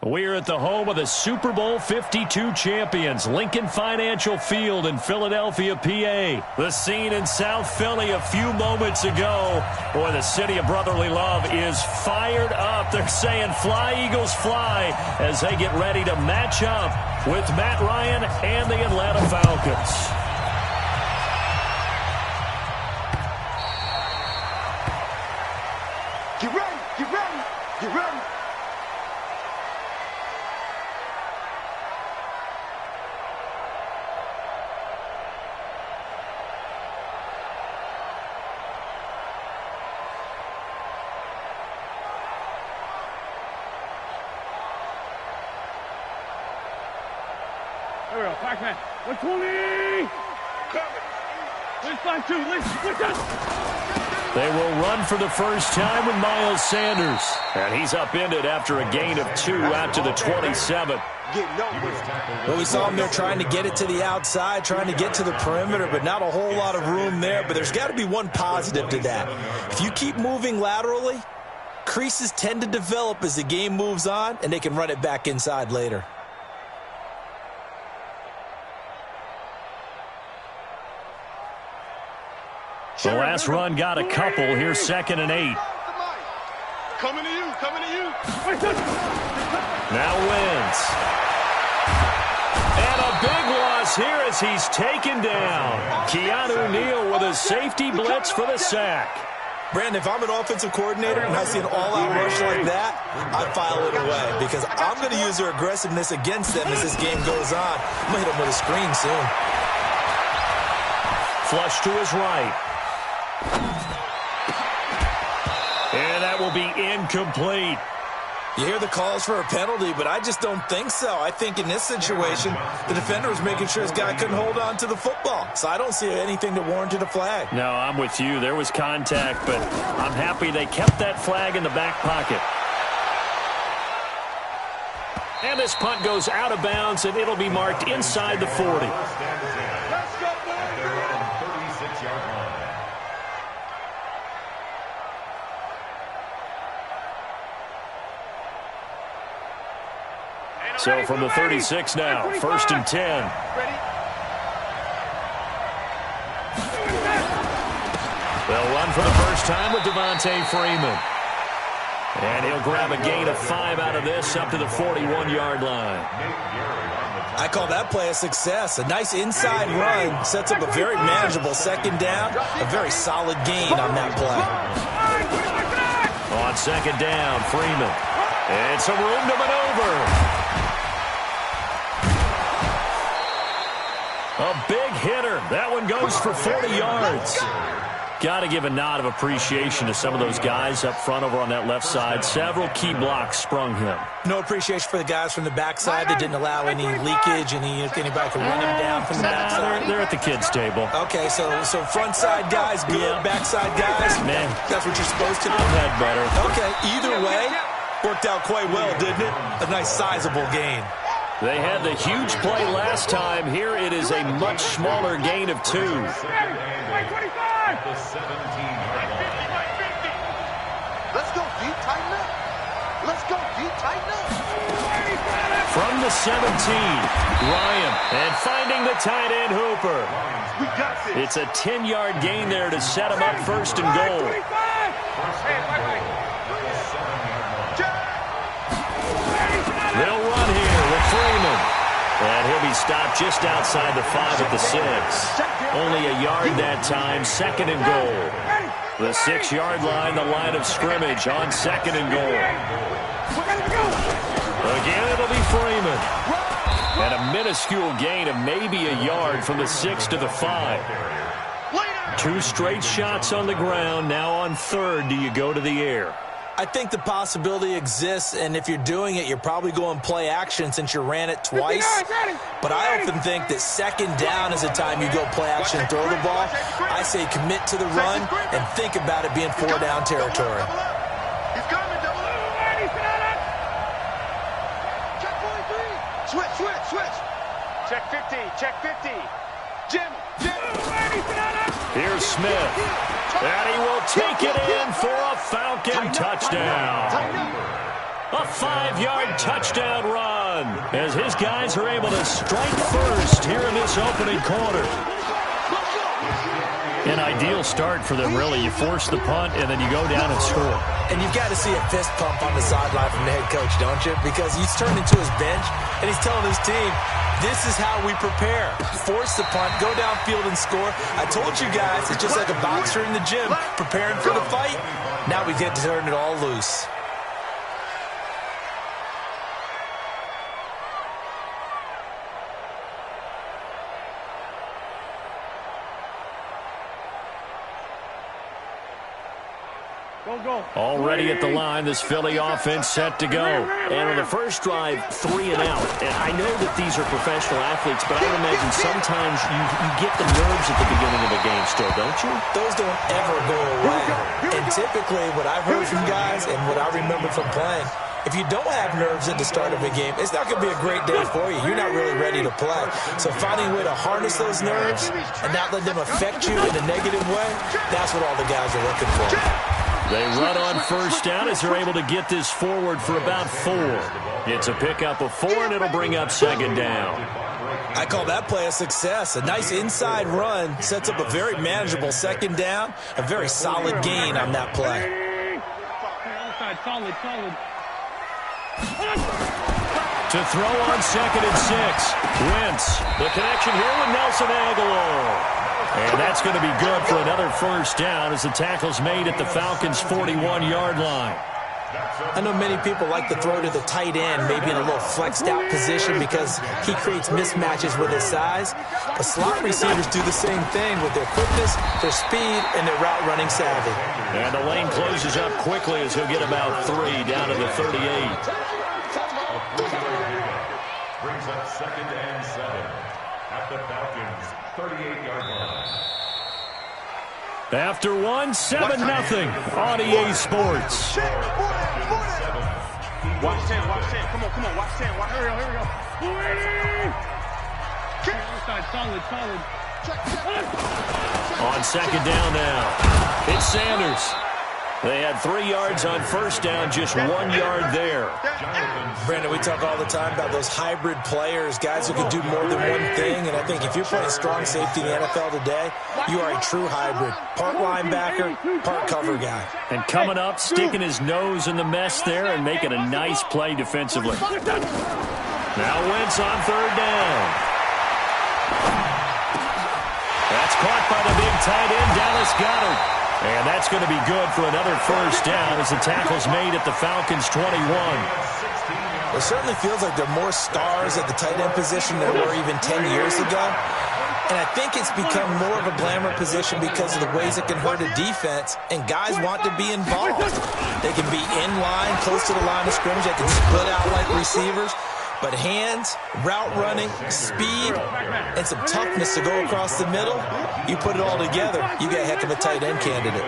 We're at the home of the Super Bowl 52 champions, Lincoln Financial Field in Philadelphia, PA. The scene in South Philly a few moments ago. Boy, the city of brotherly love is fired up. They're saying, "Fly, Eagles, fly," as they get ready to match up with Matt Ryan and the Atlanta Falcons. Get ready, get ready, get ready. There we go, Pac-Man. 120! Let's find two, let's They will run for the first time with Miles Sanders. And he's upended after a gain of 2 out to the 27. Well, we saw him there trying to get it to the outside, trying to get to the perimeter, but not a whole lot of room there. But there's got to be one positive to that. If you keep moving laterally, creases tend to develop as the game moves on, and they can run it back inside later. The last run got a couple. Here's 2nd and 8. Coming to you, coming to you. Now wins. And a big loss here as he's taken down. Keanu Neal with a safety blitz for the sack. Brandon, if I'm an offensive coordinator and I see an all-out rush like that, I file it away because I'm going to use their aggressiveness against them as this game goes on. I'm going to hit them with a screen soon. Flush to his right. And that will be incomplete. You hear the calls for a penalty, but I just don't think so. I think in this situation, the defender was making sure his guy couldn't hold on to the football. So I don't see anything that warranted a flag. No, I'm with you. There was contact, but I'm happy they kept that flag in the back pocket. And this punt goes out of bounds, and it'll be marked inside the 40. So from the 36 now, 1st and 10. They'll run for the first time with Devontae Freeman. And he'll grab a gain of 5 out of this up to the 41-yard line. I call that play a success. A nice inside run sets up a very manageable 2nd down. A very solid gain on that play. On 2nd down, Freeman. And some room to maneuver. A big hitter. That one goes for 40 yards. Got to give a nod of appreciation to some of those guys up front over on that left side. Several key blocks sprung him. No appreciation for the guys from the backside that didn't allow any leakage, anybody could run him down from the backside. They're at the kids' table. Okay, so front side guys good, yeah. Backside guys, man, that's what you're supposed to do. Had better. Okay, either way, worked out quite well, didn't it? A nice sizable gain. They had the huge play last time. Here it is a much smaller gain of 2. Let's go deep, tighten up. Let's go deep, tighten up. From the 17, Ryan, and finding the tight end Hooper. We got this. It's a 10-yard gain there to set him up 1st and goal. They'll run here with Freeman. And he'll be stopped just outside the 5 at the 6. Only a yard that time, 2nd and goal. The 6-yard line, the line of scrimmage on 2nd and goal. Again, it'll be Freeman. And a minuscule gain of maybe a yard from the 6 to the 5. 2 straight shots on the ground. Now on 3rd, do you go to the air? I think the possibility exists, and if you're doing it, you're probably going play action since you ran it twice. But I often think that 2nd down is the time you go play action and throw the ball. I say commit to the run and think about it being 4-down territory. He's coming, double up. Check 43. Switch. Check 50, check 50. Jim. Here's Smith. And he will take it in for a Falcon touchdown. A 5-yard touchdown run as his guys are able to strike first here in this opening quarter. An ideal start for them, really. You force the punt, and then you go down and score. And you've got to see a fist pump on the sideline from the head coach, don't you? Because he's turned into his bench, and he's telling his team, this is how we prepare. Force the punt, go downfield and score. I told you guys, it's just like a boxer in the gym, preparing for the fight. Now we get to turn it all loose. Already at the line, this Philly offense set to go. And on the first drive, 3 and out. And I know that these are professional athletes, but I would imagine sometimes you get the nerves at the beginning of a game still, don't you? Those don't ever go away. And typically, what I've heard from guys and what I remember from playing, if you don't have nerves at the start of a game, it's not going to be a great day for you. You're not really ready to play. So finding a way to harness those nerves and not let them affect you in a negative way, that's what all the guys are looking for. They run on first down as they're able to get this forward for about 4. It's a pickup of 4, and it'll bring up second down. I call that play a success. A nice inside run sets up a very manageable second down. A very solid gain on that play. Solid. To throw on 2nd and 6. Wentz. The connection here with Nelson Aguilar. And that's going to be good for another first down as the tackle's made at the Falcons' 41-yard line. I know many people like to throw to the tight end, maybe in a little flexed out position because he creates mismatches with his size. But slot receivers do the same thing with their quickness, their speed, and their route running savvy. And the lane closes up quickly as he'll get about 3 down to the 38. Brings up 2nd and 7 at the Falcons' 38-yard line. After 1, 7-0 on EA Sports. Watch 10. Come on, watch 10. Here we go. Solid. On second down now, it's Sanders. They had 3 yards on first down, just 1 yard there. Brandon, we talk all the time about those hybrid players, guys who can do more than one thing. And I think if you're playing strong safety in the NFL today, you are a true hybrid. Part linebacker, part cover guy. And coming up, sticking his nose in the mess there and making a nice play defensively. Now Wentz on 3rd down. That's caught by the big tight end, Dallas Goedert. And that's going to be good for another first down as the tackle's made at the Falcons' 21. It certainly feels like there are more stars at the tight end position than there were even 10 years ago. And I think it's become more of a glamour position because of the ways it can hurt a defense, and guys want to be involved. They can be in line, close to the line of scrimmage. They can split out like receivers. But hands, route running, speed, and some toughness to go across the middle, you put it all together, you get a heck of a tight end candidate.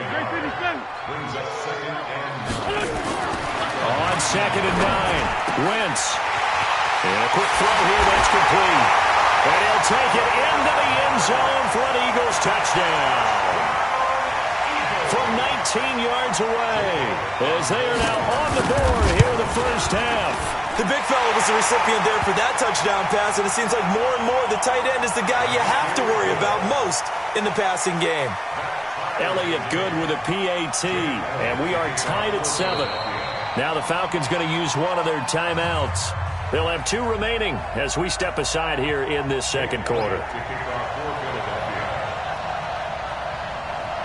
On 2nd and 9, Wentz. And a quick throw here, that's complete. And he'll take it into the end zone for an Eagles touchdown. From 19 yards away, as they are now on the board here in the first half. The big fella was the recipient there for that touchdown pass, and it seems like more and more the tight end is the guy you have to worry about most in the passing game. Elliott good with a PAT, and we are tied at 7. Now the Falcons going to use one of their timeouts. They'll have 2 remaining as we step aside here in this second quarter.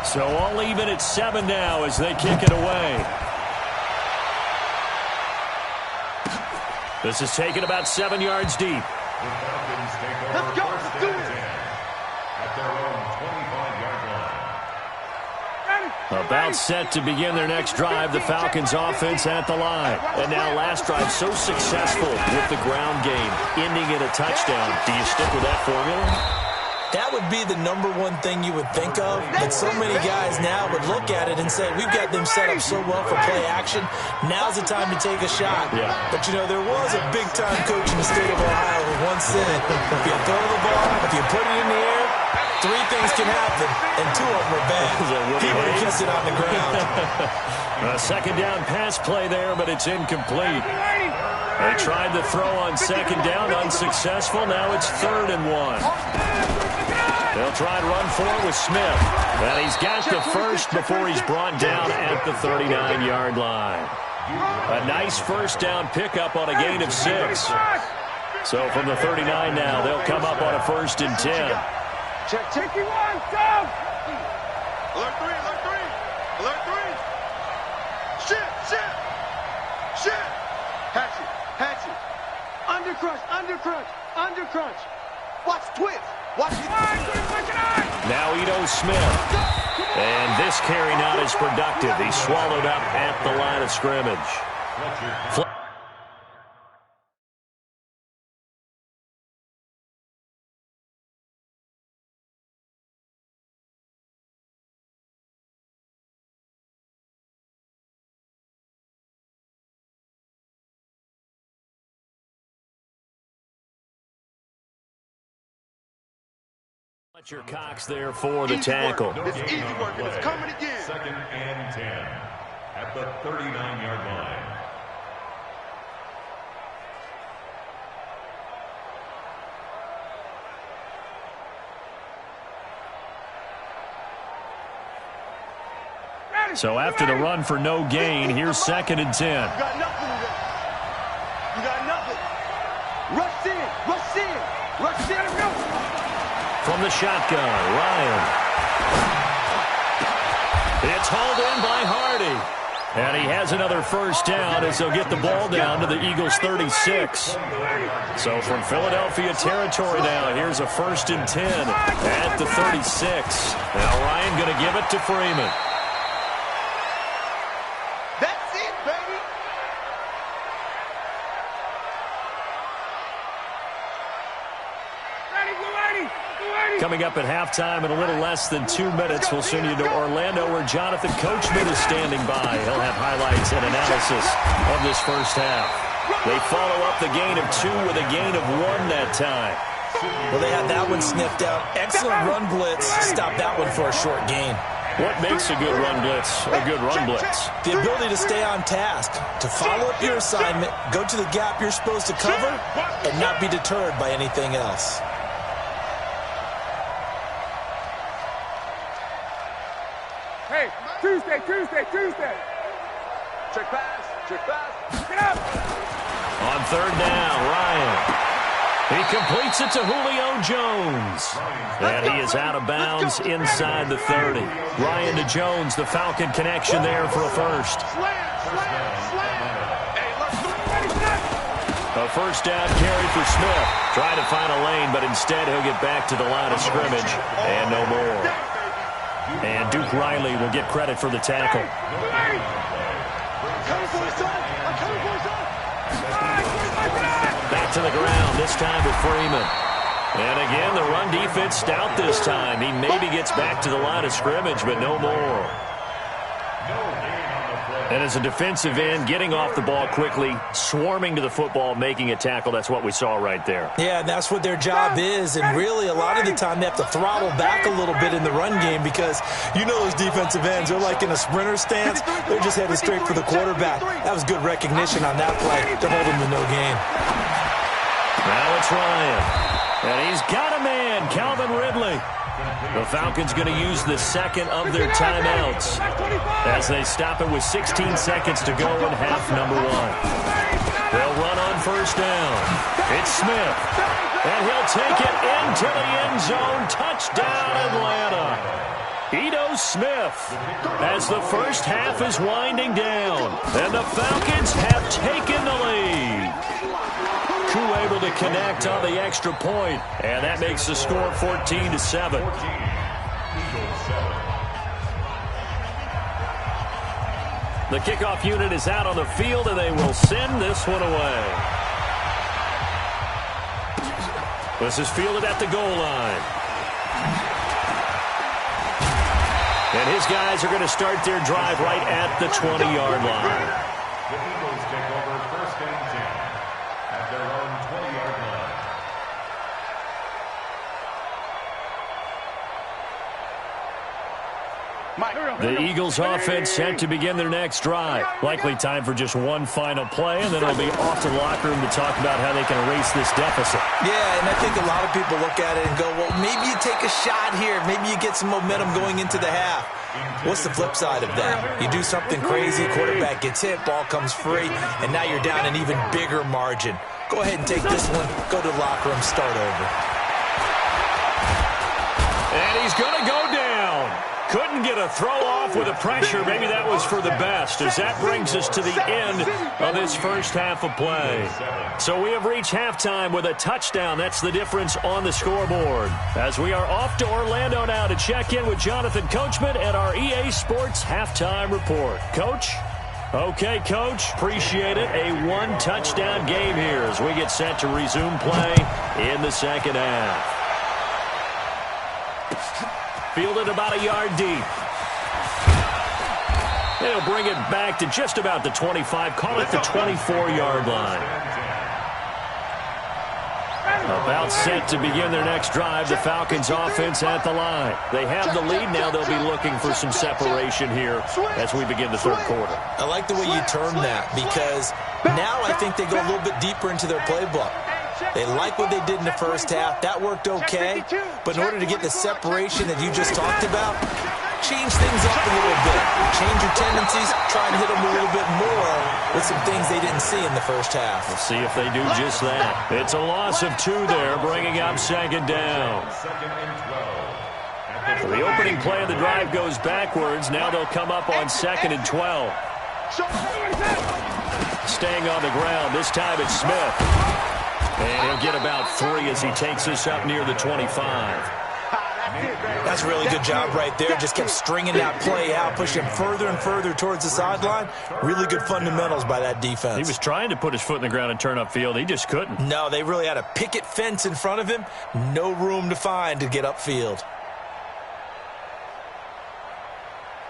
So all even at 7 now as they kick it away. This is taken about 7 yards deep. Let's go. Let's do it. At their own 25-yard line. About set to begin their next drive, the Falcons offense at the line. And now last drive so successful with the ground game, ending in a touchdown. Do you stick with that formula? That would be the number one thing you would think of, but so many guys now would look at it and say, we've got them set up so well for play action, now's the time to take a shot. Yeah. But, you know, there was a big-time coach in the state of Ohio who once said, if you throw the ball, if you put it in the air, three things can happen, and two of them are bad. He would have kept it on the ground. A second down pass play there, but it's incomplete. They tried to throw on second down, unsuccessful. Now it's 3rd and 1. They'll try and run forward with Smith. And he's got the first before he's brought down at the 39-yard line. A nice first down pickup on a gain of 6. So from the 39 now, they'll come up on a 1st and 10. Check, check. He wants, go! Alert 3, alert 3. Alert 3. Shit. Hatch it. Under crunch. Watch twist. Watch it. Now Ito Smith. And this carry not as productive. He's swallowed up at the line of scrimmage. Fletcher Cox there for the tackle. It's easy work, and it's coming again. 2nd and 10 at the 39-yard line. So after the run for no gain, here's 2nd and 10. You got nothing today. You got nothing. Rush in. From the shotgun, Ryan. It's hauled in by Hardy. And he has another first down as they'll get the ball down to the Eagles' 36. So from Philadelphia territory now, here's a 1st and 10 at the 36. Now Ryan going to give it to Freeman. That's it, baby. Coming up at halftime in a little less than 2 minutes, we'll send you to Orlando where Jonathan Coachman is standing by. He'll have highlights and analysis of this first half. They follow up the gain of 2 with a gain of 1 that time. Well, they had that one sniffed out. Excellent run blitz. Stop that one for a short gain. What makes a good run blitz a good run blitz? The ability to stay on task, to follow up your assignment, go to the gap you're supposed to cover, and not be deterred by anything else. Hey, Tuesday. Check pass. Get up. On 3rd down, Ryan. He completes it to Julio Jones. And he is out of bounds inside the 30. Ryan to Jones, the Falcon connection there for a first. A first down carry for Smith. Trying to find a lane, but instead he'll get back to the line of scrimmage. And no more. And Duke Riley will get credit for the tackle. Back to the ground, this time with Freeman. And again, the run defense stout this time. He maybe gets back to the line of scrimmage, but no more. And as a defensive end, getting off the ball quickly, swarming to the football, making a tackle, that's what we saw right there. Yeah, and that's what their job is. And really, a lot of the time, they have to throttle back a little bit in the run game because you know those defensive ends, they're like in a sprinter stance. They're just headed straight for the quarterback. That was good recognition on that play to hold him to no gain. Now it's Ryan. And he's got a man, Calvin Ridley. The Falcons going to use the second of their timeouts as they stop it with 16 seconds to go in half number 1. They'll run on first down. It's Smith. And he'll take it into the end zone. Touchdown, Atlanta. Ito Smith as the first half is winding down. And the Falcons have taken the lead. Koo able to connect on the extra point, and that makes the score 14-7. The kickoff unit is out on the field, and they will send this one away. This is fielded at the goal line. And his guys are going to start their drive right at the 20-yard line. The Eagles take over 1st and 10 at their own 20-yard line. The Eagles offense set to begin their next drive. Likely time for just one final play, and then it'll be off to the locker room to talk about how they can erase this deficit. Yeah, and I think a lot of people look at it and go, well, maybe you take a shot here. Maybe you get some momentum going into the half. What's the flip side of that? You do something crazy, quarterback gets hit, ball comes free, and now you're down an even bigger margin. Go ahead and take this one, go to the locker room, start over. And he's going to go down. Couldn't get a throw off with the pressure. Maybe that was for the best, as that brings us to the end of this first half of play. So we have reached halftime with a touchdown. That's the difference on the scoreboard. As we are off to Orlando now to check in with Jonathan Coachman at our EA Sports Halftime Report. Coach? Okay, Coach. Appreciate it. A one-touchdown game here as we get set to resume play in the second half. Fielded about a yard deep. They'll bring it back to just about the 25. Call it the 24-yard line. About set to begin their next drive. The Falcons offense at the line. They have the lead. Now they'll be looking for some separation here as we begin the third quarter. I like the way you term that, because now I think they go a little bit deeper into their playbook. They like what they did in the first half. That worked okay. But in order to get the separation that you just talked about, change things up a little bit. Change your tendencies. Try and hit them a little bit more with some things they didn't see in the first half. We'll see if they do just that. It's a loss of 2 there, bringing up second down. So the opening play of the drive goes backwards. Now they'll come up on 2nd and 12. Staying on the ground. This time it's Smith. And he'll get about 3 as he takes this up near the 25. That's a really good job right there. Just kept stringing that play out, pushing him further and further towards the sideline. Really good fundamentals by that defense. He was trying to put his foot in the ground and turn upfield. He just couldn't. No, they really had a picket fence in front of him. No room to find to get upfield.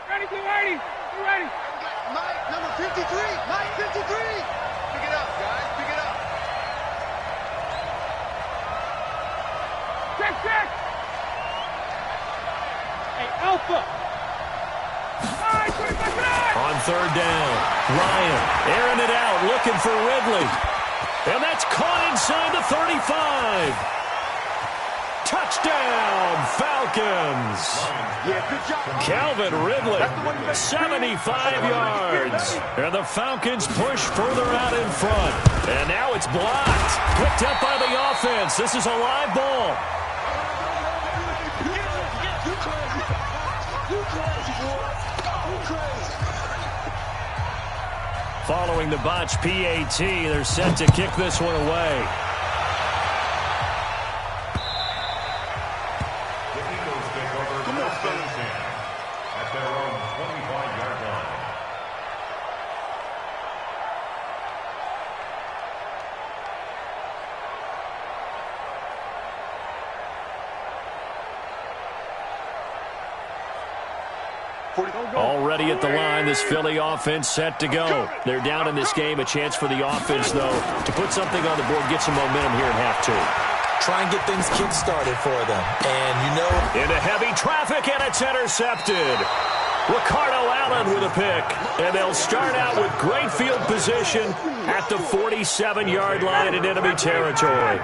Ready, get ready. Get ready. Mike, number 53. Mike, 53. Pick it up, guys. Pick it up. Check. Hey, Alpha. On third down, Ryan airing it out, looking for Ridley. And that's caught inside the 35. Touchdown, Falcons. Yeah, good job. Calvin Ridley, 75 yards. And the Falcons push further out in front. And now it's blocked. Picked up by the offense. This is a live ball. Following the botch PAT, they're set to kick this one away. The Eagles take over first and 10 at their own 25-yard line. Already at the line, this Philly offense set to go. They're down in this game. A chance for the offense, though, to put something on the board, get some momentum here in half 2. Try and get things kick-started for them. And, you know, into heavy traffic, and it's intercepted. Ricardo Allen with a pick. And they'll start out with great field position at the 47-yard line in enemy territory.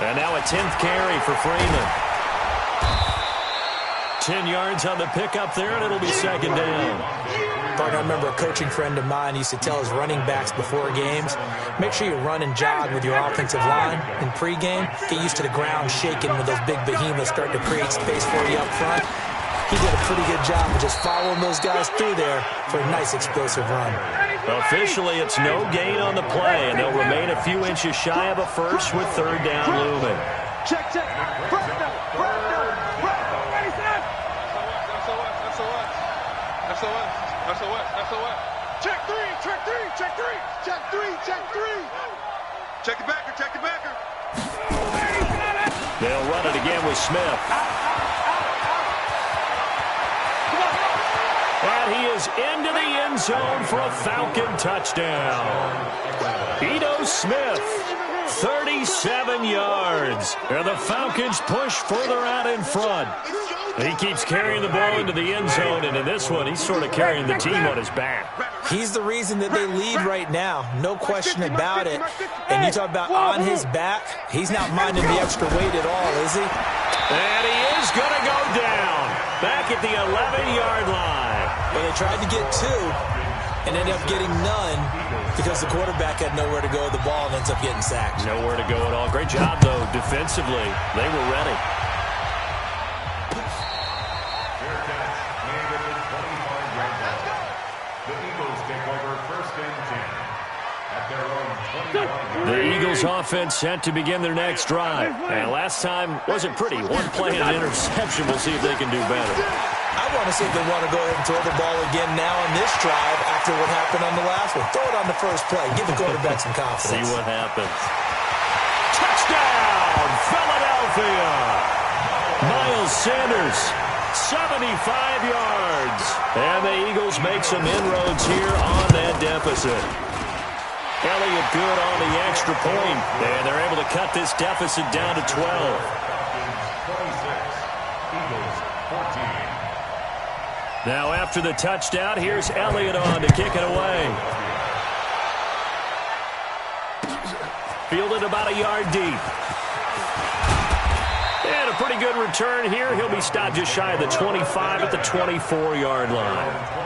And now a 10th carry for Freeman. 10 yards on the pickup there, and it'll be second down. I remember a coaching friend of mine used to tell his running backs before games, make sure you run and jog with your offensive line in pregame. Get used to the ground shaking when those big behemoths start to create space for you up front. He did a pretty good job of just following those guys through there for a nice explosive run. Officially, it's no gain on the play, and they'll remain a few inches shy of a first with third down looming. Check. First down. SOS. Check three. Check the backer. They'll run it again with Smith. And he is into the end zone for a Falcon touchdown. Ito Smith, 30 27 yards. And the Falcons push further out in front. He keeps carrying the ball into the end zone, and in this one, he's sort of carrying the team on his back. He's the reason that they lead right now. No question about it. And you talk about on his back, he's not minding the extra weight at all, is he? And he is going to go down. Back at the 11-yard line. Well, they tried to get 2 and ended up getting none because the quarterback had nowhere to go with the ball and ends up getting sacked. Nowhere to go at all. Great job, though, defensively. They were ready. The Eagles offense set to begin their next drive. And last time wasn't pretty. One play and an interception. We'll see if they can do better. I want to see if they want to go ahead and throw the ball again now on this drive after what happened on the last one. Throw it on the first play. Give the quarterback some confidence. See what happens. Touchdown, Philadelphia. Miles Sanders, 75 yards. And the Eagles make some inroads here on that deficit. Elliott good on the extra point, and they're able to cut this deficit down to 12. Now after the touchdown, here's Elliott on to kick it away. Fielded about a yard deep. And a pretty good return here. He'll be stopped just shy of the 25 at the 24-yard line.